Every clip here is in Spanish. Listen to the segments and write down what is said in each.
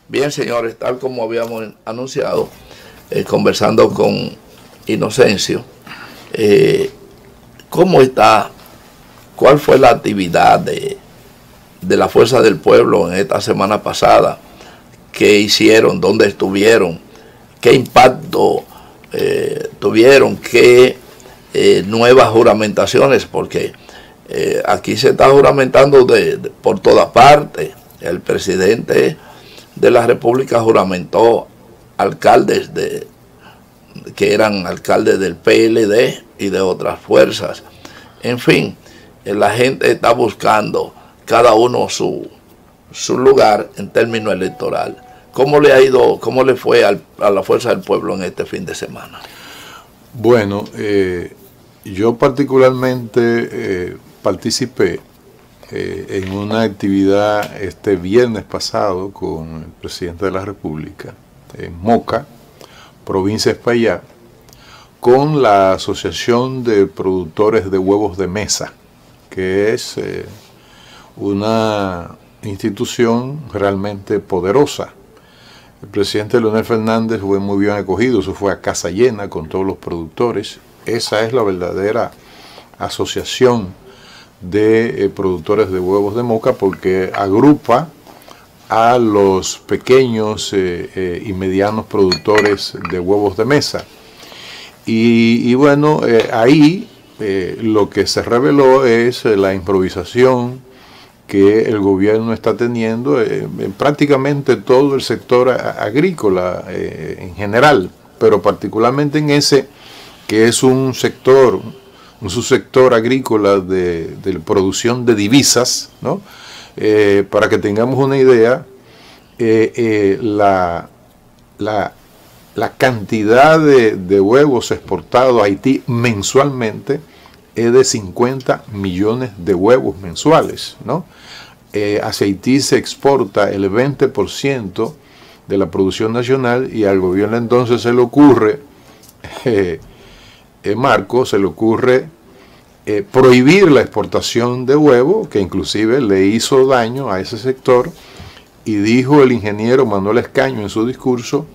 Bien, señores, tal como habíamos anunciado, conversando con Inocencio, ¿cómo está? ¿Cuál fue la actividad de la Fuerza del Pueblo en esta semana pasada? ¿Qué hicieron? ¿Dónde estuvieron? ¿Qué impacto tuvieron? ¿Qué nuevas juramentaciones? Porque aquí se está juramentando por toda parte. El presidente de la República juramentó alcaldes que eran alcaldes del PLD y de otras fuerzas. En fin, la gente está buscando cada uno su lugar en términos electorales. ¿Cómo le ha ido, cómo le fue a la Fuerza del Pueblo en este fin de semana? Bueno, yo particularmente participé en una actividad este viernes pasado con el presidente de la República en Moca, provincia de Espaillá, con la Asociación de Productores de Huevos de Mesa, que es una institución realmente poderosa. El presidente Leonel Fernández fue muy bien acogido, eso fue a casa llena con todos los productores. Esa es la verdadera asociación de productores de huevos de Moca, porque agrupa a los pequeños y medianos productores de huevos de mesa. Y bueno, ahí lo que se reveló es la improvisación que el gobierno está teniendo en prácticamente todo el sector agrícola en general, pero particularmente en ese que es un subsector agrícola de producción de divisas, ¿no? Para que tengamos una idea, la cantidad de huevos exportados a Haití mensualmente es de 50 millones de huevos mensuales, ¿no? Hacia Haití se exporta el 20% de la producción nacional y al gobierno entonces se le ocurre, Marco, se le ocurre prohibir la exportación de huevo, que inclusive le hizo daño a ese sector, y dijo el ingeniero Manuel Escaño en su discurso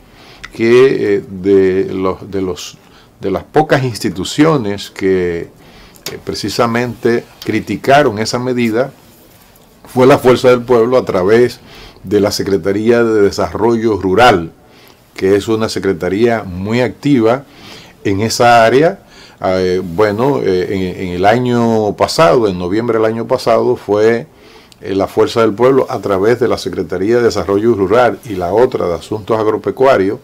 que de las pocas instituciones que precisamente criticaron esa medida fue la Fuerza del Pueblo a través de la Secretaría de Desarrollo Rural, que es una secretaría muy activa en esa área. En el año pasado, en noviembre del año pasado, fue la Fuerza del Pueblo a través de la Secretaría de Desarrollo Rural y la otra de Asuntos Agropecuarios,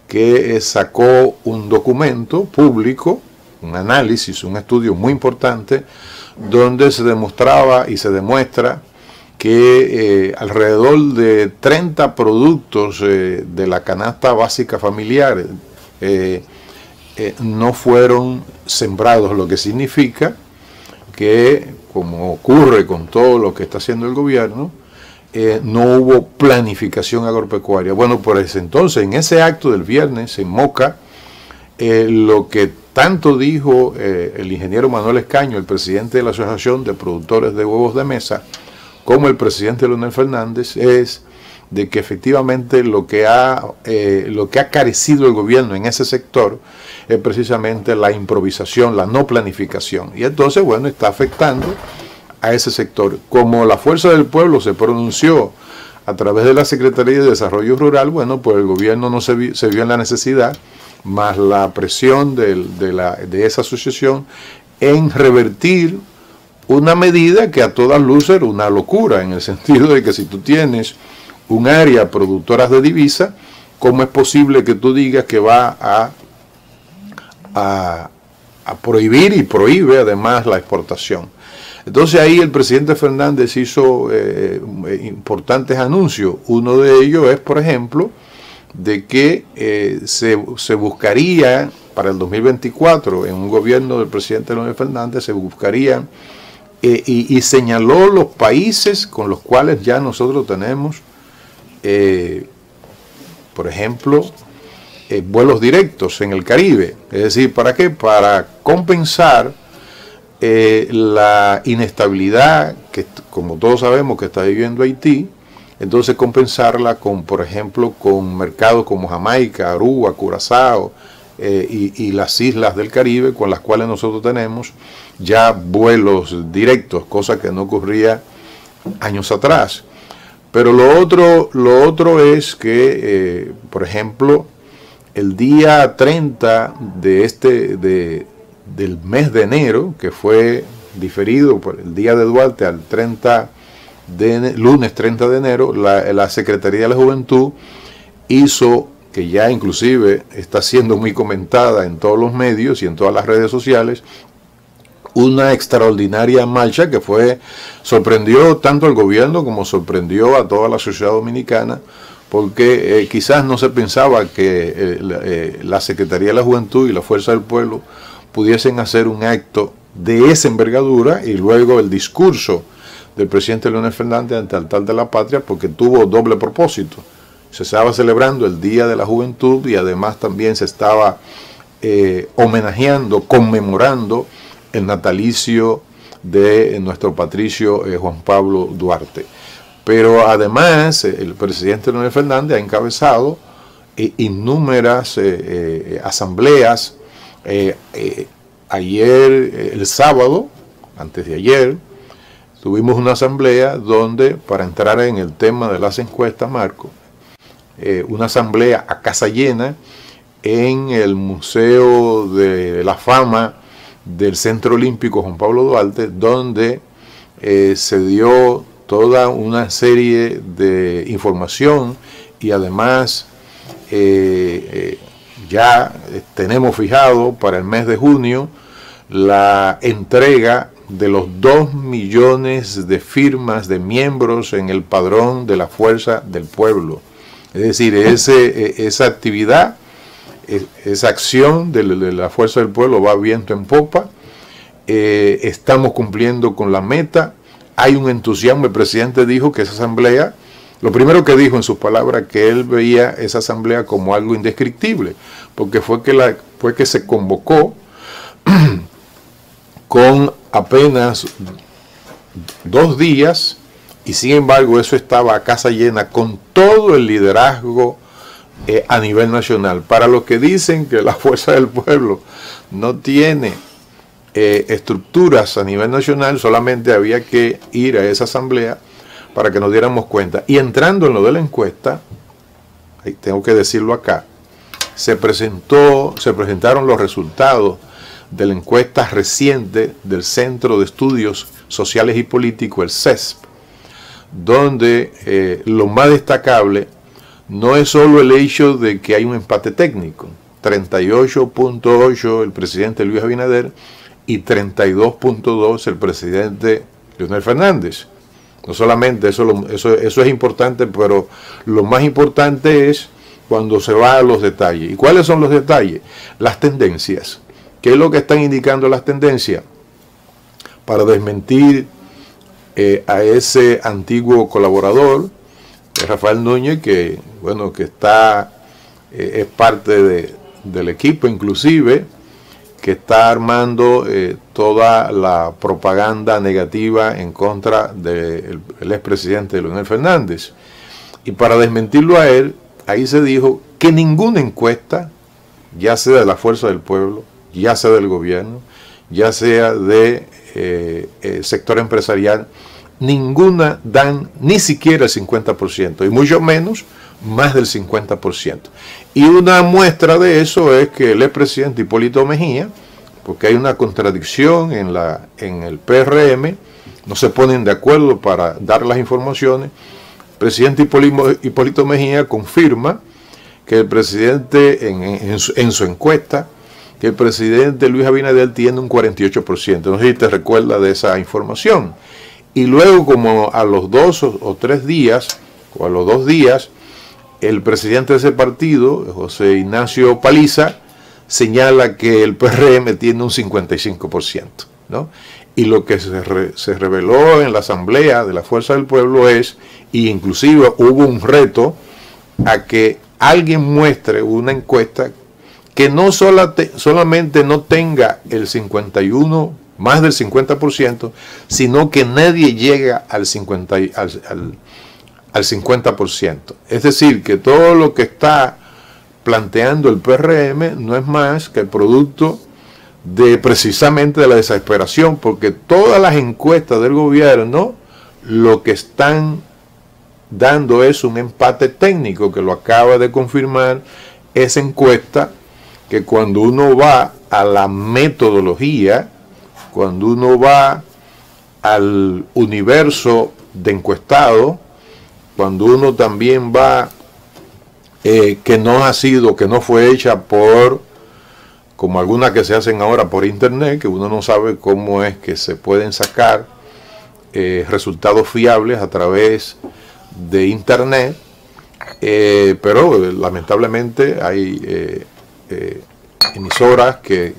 que sacó un documento público, un análisis, un estudio muy importante, donde se demostraba y se demuestra que alrededor de 30 productos de la canasta básica familiar no fueron sembrados, lo que significa que, como ocurre con todo lo que está haciendo el gobierno, no hubo planificación agropecuaria. Bueno, por ese entonces, en ese acto del viernes en Moca, lo que tanto dijo el ingeniero Manuel Escaño, el presidente de la Asociación de Productores de Huevos de Mesa, como el presidente Leonel Fernández, es de que efectivamente lo que ha carecido el gobierno en ese sector es precisamente la improvisación, la no planificación. Y entonces, bueno, está afectando a ese sector. Como la Fuerza del Pueblo se pronunció a través de la Secretaría de Desarrollo Rural, bueno, pues el gobierno no se vio en la necesidad, más la presión de esa asociación, en revertir una medida que a todas luces era una locura, en el sentido de que si tú tienes un área productora de divisa, ¿cómo es posible que tú digas que va a prohibir y prohíbe además la exportación? Entonces ahí el presidente Fernández hizo importantes anuncios. Uno de ellos es, por ejemplo, de que se buscaría para el 2024, en un gobierno del presidente Leonel Fernández, se buscaría y señaló los países con los cuales ya nosotros tenemos, por ejemplo, vuelos directos en el Caribe. Es decir, ¿para qué? Para compensar la inestabilidad que, como todos sabemos, que está viviendo Haití, entonces compensarla con, por ejemplo, con mercados como Jamaica, Aruba, Curazao y las islas del Caribe, con las cuales nosotros tenemos ya vuelos directos, cosa que no ocurría años atrás. Pero lo otro es que, por ejemplo, el día 30 del mes de enero, que fue diferido por el día de Duarte al lunes 30 de enero, la Secretaría de la Juventud hizo, que ya inclusive está siendo muy comentada en todos los medios y en todas las redes sociales, una extraordinaria marcha que sorprendió tanto al gobierno como sorprendió a toda la sociedad dominicana, porque quizás no se pensaba que la Secretaría de la Juventud y la Fuerza del Pueblo pudiesen hacer un acto de esa envergadura, y luego el discurso del presidente Leonel Fernández ante el altar de la patria, porque tuvo doble propósito. Se estaba celebrando el Día de la Juventud y además también se estaba homenajeando, conmemorando el natalicio de nuestro patricio Juan Pablo Duarte. Pero además el presidente Leonel Fernández ha encabezado innúmeras asambleas. Ayer, el sábado, antes de ayer, tuvimos una asamblea donde, para entrar en el tema de las encuestas, Marco, una asamblea a casa llena en el Museo de la Fama del Centro Olímpico Juan Pablo Duarte, donde se dio toda una serie de información, y además ya tenemos fijado para el mes de junio la entrega de los 2 millones de firmas de miembros en el padrón de la Fuerza del Pueblo. Es decir, esa actividad, esa acción de la Fuerza del Pueblo va viento en popa. Estamos cumpliendo con la meta. Hay un entusiasmo. El presidente dijo que esa asamblea, lo primero que dijo en sus palabras, que él veía esa asamblea como algo indescriptible, porque fue que se convocó con apenas 2 días, y sin embargo eso estaba a casa llena con todo el liderazgo a nivel nacional. Para los que dicen que la Fuerza del Pueblo no tiene estructuras a nivel nacional, solamente había que ir a esa asamblea para que nos diéramos cuenta. Y entrando en lo de la encuesta, tengo que decirlo acá, se presentaron los resultados de la encuesta reciente del Centro de Estudios Sociales y Políticos, el CESP, donde lo más destacable no es solo el hecho de que hay un empate técnico, 38.8 el presidente Luis Abinader y 32.2 el presidente Leonel Fernández. No solamente eso es importante, pero lo más importante es cuando se va a los detalles. ¿Y cuáles son los detalles? Las tendencias. ¿Qué es lo que están indicando las tendencias? Para desmentir a ese antiguo colaborador, Rafael Núñez, que bueno, que es parte del equipo, inclusive, que está armando toda la propaganda negativa en contra del expresidente Leonel Fernández. Y para desmentirlo a él, ahí se dijo que ninguna encuesta, ya sea de la Fuerza del Pueblo, ya sea del gobierno, ya sea de sector empresarial, ninguna dan ni siquiera el 50%, y mucho menos más del 50%. Y una muestra de eso es que el expresidente Hipólito Mejía, porque hay una contradicción en el PRM, no se ponen de acuerdo para dar las informaciones. El presidente Hipólito Mejía confirma que el presidente, en su encuesta, que el presidente Luis Abinader tiene un 48%. No sé si te recuerdas de esa información. Y luego, como a los 2 o 3 días, o a los 2 días, el presidente de ese partido, José Ignacio Paliza, señala que el PRM tiene un 55%, ¿no? Y lo que se reveló en la Asamblea de la Fuerza del Pueblo es, y inclusive hubo un reto a que alguien muestre una encuesta que no solamente no tenga el 51%, más del 50%, sino que nadie llega al al 50%. Es decir, que todo lo que está planteando el PRM no es más que el producto de precisamente de la desesperación, porque todas las encuestas del gobierno lo que están dando es un empate técnico, que lo acaba de confirmar esa encuesta, que cuando uno va a la metodología, cuando uno va al universo de encuestados, cuando uno también va, que no fue hecha por, como algunas que se hacen ahora por internet, que uno no sabe cómo es que se pueden sacar resultados fiables a través de internet, pero lamentablemente hay emisoras que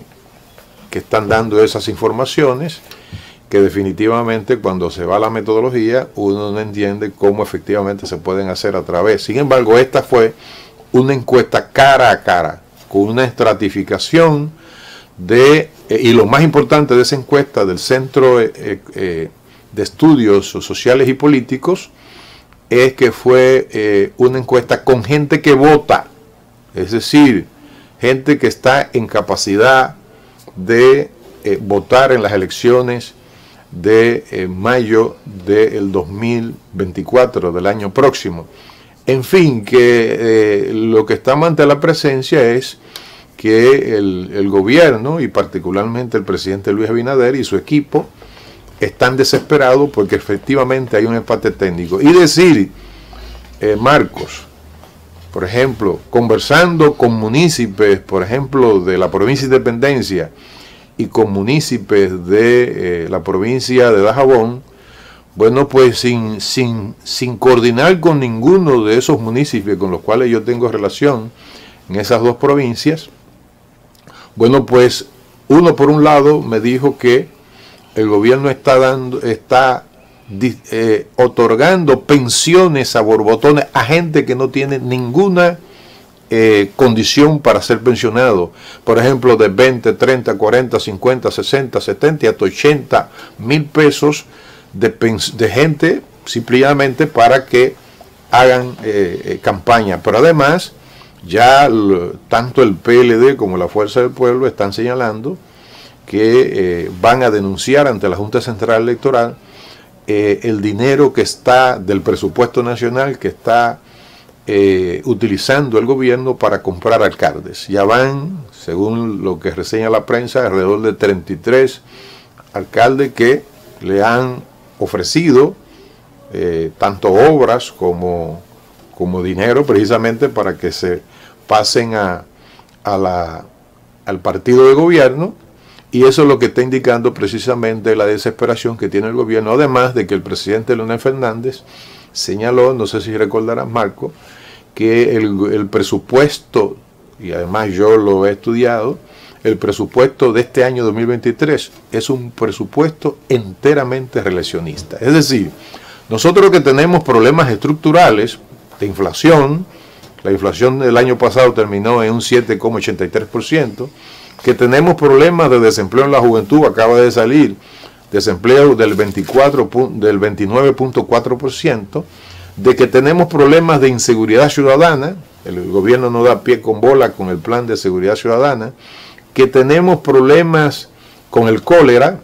están dando esas informaciones, que definitivamente cuando se va a la metodología uno no entiende cómo efectivamente se pueden hacer a través. Sin embargo, esta fue una encuesta cara a cara, con una estratificación y lo más importante de esa encuesta del Centro de Estudios Sociales y Políticos, es que fue una encuesta con gente que vota, es decir, gente que está en capacidad de votar en las elecciones de mayo del 2024, del año próximo. En fin, que lo que estamos ante la presencia es que el gobierno, y particularmente el presidente Luis Abinader y su equipo, están desesperados porque efectivamente hay un empate técnico. Y decir, Marcos, por ejemplo, conversando con municipios, por ejemplo, de la provincia de Independencia y con municipios de la provincia de Dajabón, bueno, pues sin coordinar con ninguno de esos municipios con los cuales yo tengo relación en esas dos provincias, bueno, pues uno por un lado me dijo que el gobierno está otorgando pensiones a borbotones a gente que no tiene ninguna condición para ser pensionado. Por ejemplo, de 20, 30, 40, 50, 60, 70 hasta 80 mil pesos de gente simplemente para que hagan campaña. Pero además, ya tanto el PLD como la Fuerza del Pueblo están señalando que van a denunciar ante la Junta Central Electoral el dinero que está del presupuesto nacional que está utilizando el gobierno para comprar alcaldes. Ya van, según lo que reseña la prensa, alrededor de 33 alcaldes que le han ofrecido tanto obras como dinero, precisamente para que se pasen al partido de gobierno. Y eso es lo que está indicando precisamente la desesperación que tiene el gobierno, además de que el presidente Leonel Fernández señaló, no sé si recordarás, Marco, que el presupuesto, y además yo lo he estudiado, el presupuesto de este año 2023 es un presupuesto enteramente reeleccionista. Es decir, nosotros que tenemos problemas estructurales de inflación, la inflación del año pasado terminó en un 7,83%, que tenemos problemas de desempleo en la juventud, acaba de salir desempleo del 29,4%, de que tenemos problemas de inseguridad ciudadana, el gobierno no da pie con bola con el plan de seguridad ciudadana, que tenemos problemas con el cólera,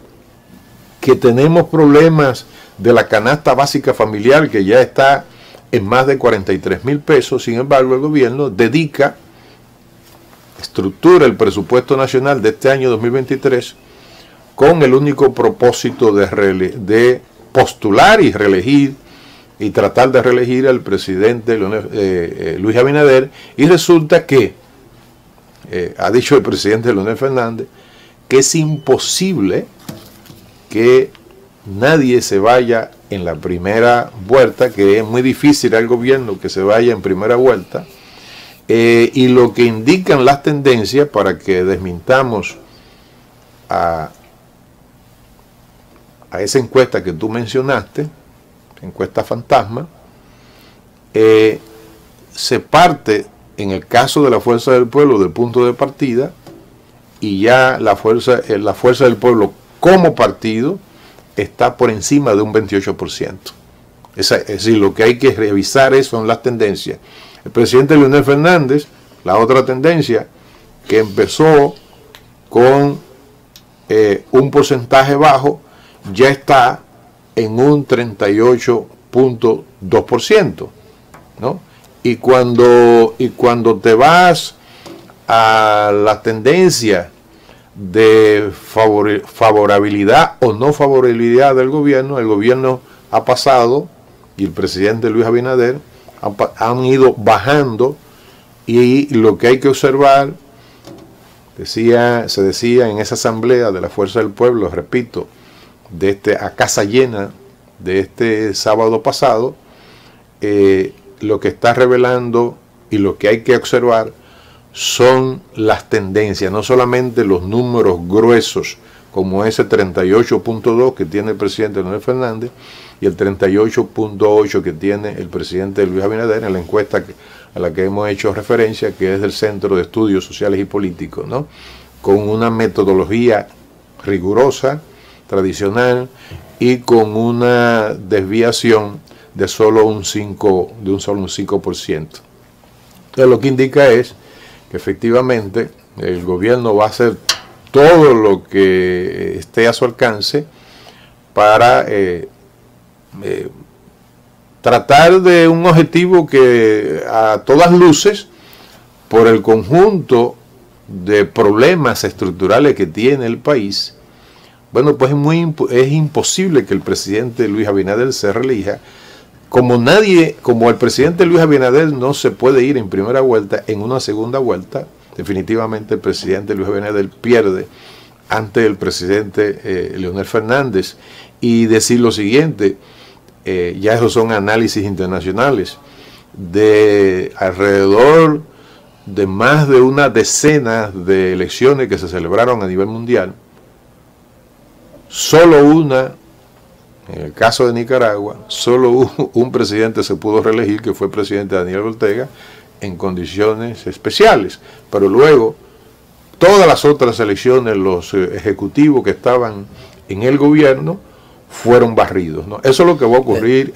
que tenemos problemas de la canasta básica familiar que ya está en más de 43 mil pesos. Sin embargo, el gobierno estructura el presupuesto nacional de este año 2023 con el único propósito de postular y reelegir y tratar de reelegir al presidente Luis Abinader, y resulta que ha dicho el presidente Leonel Fernández que es imposible que nadie se vaya en la primera vuelta, que es muy difícil al gobierno que se vaya en primera vuelta. Y lo que indican las tendencias, para que desmintamos a esa encuesta que tú mencionaste, encuesta fantasma, se parte, en el caso de la Fuerza del Pueblo, del punto de partida, y ya la Fuerza del Pueblo como partido está por encima de un 28%. Es decir, lo que hay que revisar son las tendencias. El presidente Leonel Fernández, la otra tendencia, que empezó con un porcentaje bajo, ya está en un 38.2%, ¿no? Y cuando te vas a la tendencia de favorabilidad o no favorabilidad del gobierno, el gobierno ha pasado y el presidente Luis Abinader han ido bajando, y lo que hay que observar, se decía en esa asamblea de la Fuerza del Pueblo, repito, a casa llena de este sábado pasado, lo que está revelando y lo que hay que observar son las tendencias, no solamente los números gruesos como ese 38.2 que tiene el presidente Leonel Fernández y el 38.8 que tiene el presidente Luis Abinader en la encuesta a la que hemos hecho referencia, que es del Centro de Estudios Sociales y Políticos, ¿no? Con una metodología rigurosa, tradicional, y con una desviación de solo un 5%. Entonces lo que indica es que efectivamente el gobierno va a hacer todo lo que esté a su alcance para tratar de un objetivo que a todas luces, por el conjunto de problemas estructurales que tiene el país, bueno, pues es imposible que el presidente Luis Abinader se reelija. Como el presidente Luis Abinader no se puede ir en primera vuelta, en una segunda vuelta, definitivamente el presidente Luis Abinader pierde ante el presidente Leonel Fernández. Y decir lo siguiente, ya esos son análisis internacionales, de alrededor de más de una decena de elecciones que se celebraron a nivel mundial, solo una, en el caso de Nicaragua, solo un presidente se pudo reelegir, que fue el presidente Daniel Ortega, en condiciones especiales. Pero luego, todas las otras elecciones, los ejecutivos que estaban en el gobierno, fueron barridos, ¿no? Eso es lo que va a ocurrir,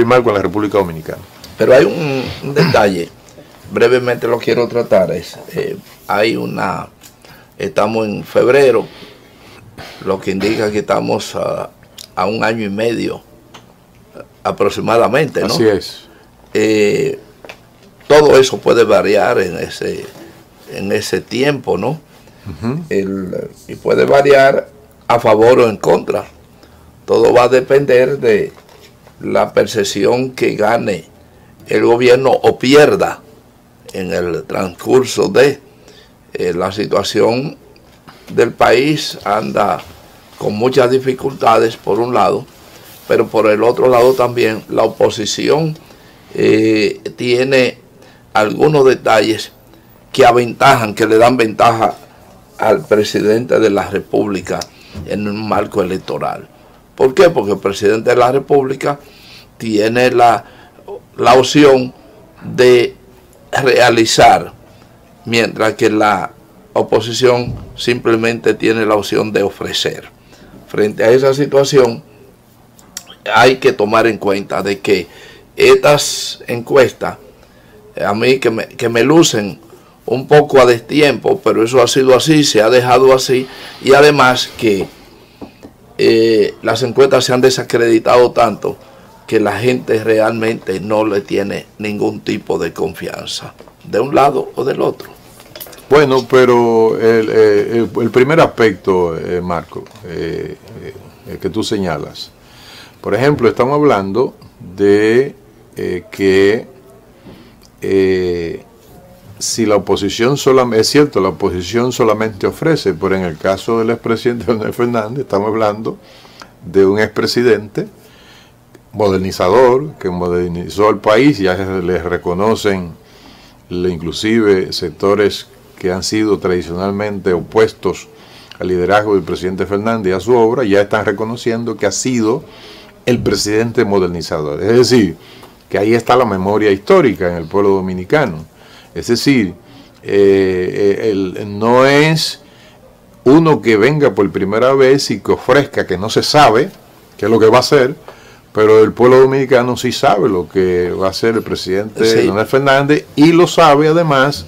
mal con la República Dominicana. Pero hay un detalle, brevemente lo quiero tratar, estamos en febrero, lo que indica que estamos a un año y medio aproximadamente, ¿no? Así es. Todo eso puede variar en ese tiempo, ¿no? Y puede variar a favor o en contra. Todo va a depender de la percepción que gane el gobierno o pierda en el transcurso de la situación del país. Anda con muchas dificultades por un lado, pero por el otro lado también la oposición tiene algunos detalles que aventajan, que le dan ventaja al presidente de la República en un marco electoral. ¿Por qué? Porque el presidente de la República tiene la opción de realizar, mientras que la oposición simplemente tiene la opción de ofrecer. Frente a esa situación, hay que tomar en cuenta de que estas encuestas, a mí que me lucen un poco a destiempo, pero eso ha sido así, se ha dejado así, y además que las encuestas se han desacreditado tanto que la gente realmente no le tiene ningún tipo de confianza, de un lado o del otro. Bueno, pero el primer aspecto, Marco, que tú señalas, por ejemplo, estamos hablando de que si la oposición solamente, es cierto, la oposición solamente ofrece, pero en el caso del expresidente Leonel Fernández, estamos hablando de un expresidente modernizador, que modernizó el país, ya le reconocen inclusive sectores que han sido tradicionalmente opuestos al liderazgo del presidente Fernández y a su obra, ya están reconociendo que ha sido el presidente modernizador. Es decir, que ahí está la memoria histórica en el pueblo dominicano. Es decir, no es uno que venga por primera vez y que ofrezca, que no se sabe qué es lo que va a hacer, pero el pueblo dominicano sí sabe lo que va a hacer el presidente Leonel Fernández, y lo sabe además,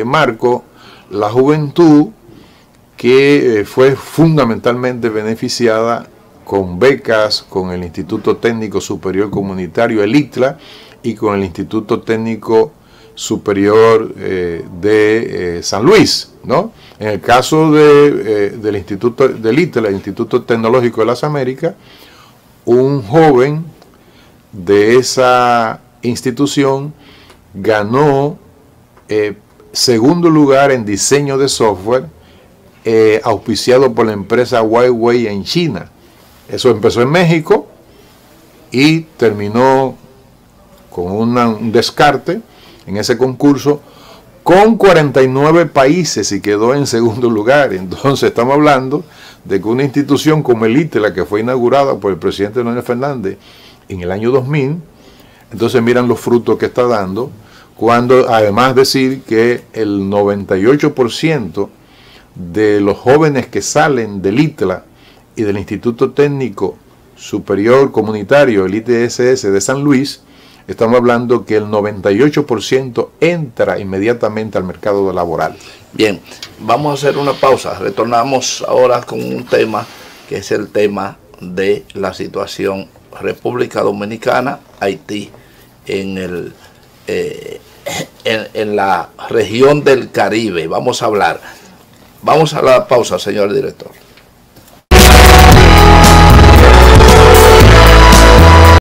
Marco, la juventud que fue fundamentalmente beneficiada con becas, con el Instituto Técnico Superior Comunitario, el ITLA, y con el Instituto Técnico Superior de San Luis, ¿no? En el caso del Instituto del ITLA, el Instituto Tecnológico de las Américas, un joven de esa institución ganó segundo lugar en diseño de software, auspiciado por la empresa Huawei en China. Eso empezó en México y terminó con un descarte en ese concurso con 49 países y quedó en segundo lugar. Entonces estamos hablando de que una institución como el ITLA, que fue inaugurada por el presidente Leonel Fernández en el año 2000, entonces miran los frutos que está dando, cuando además decir que el 98% de los jóvenes que salen del ITLA y del Instituto Técnico Superior Comunitario, el ITSS de San Luis, estamos hablando que el 98% entra inmediatamente al mercado laboral. Bien, vamos a hacer una pausa. Retornamos ahora con un tema que es el tema de la situación República Dominicana, Haití, en la región del Caribe. Vamos a hablar. Vamos a la pausa, señor director.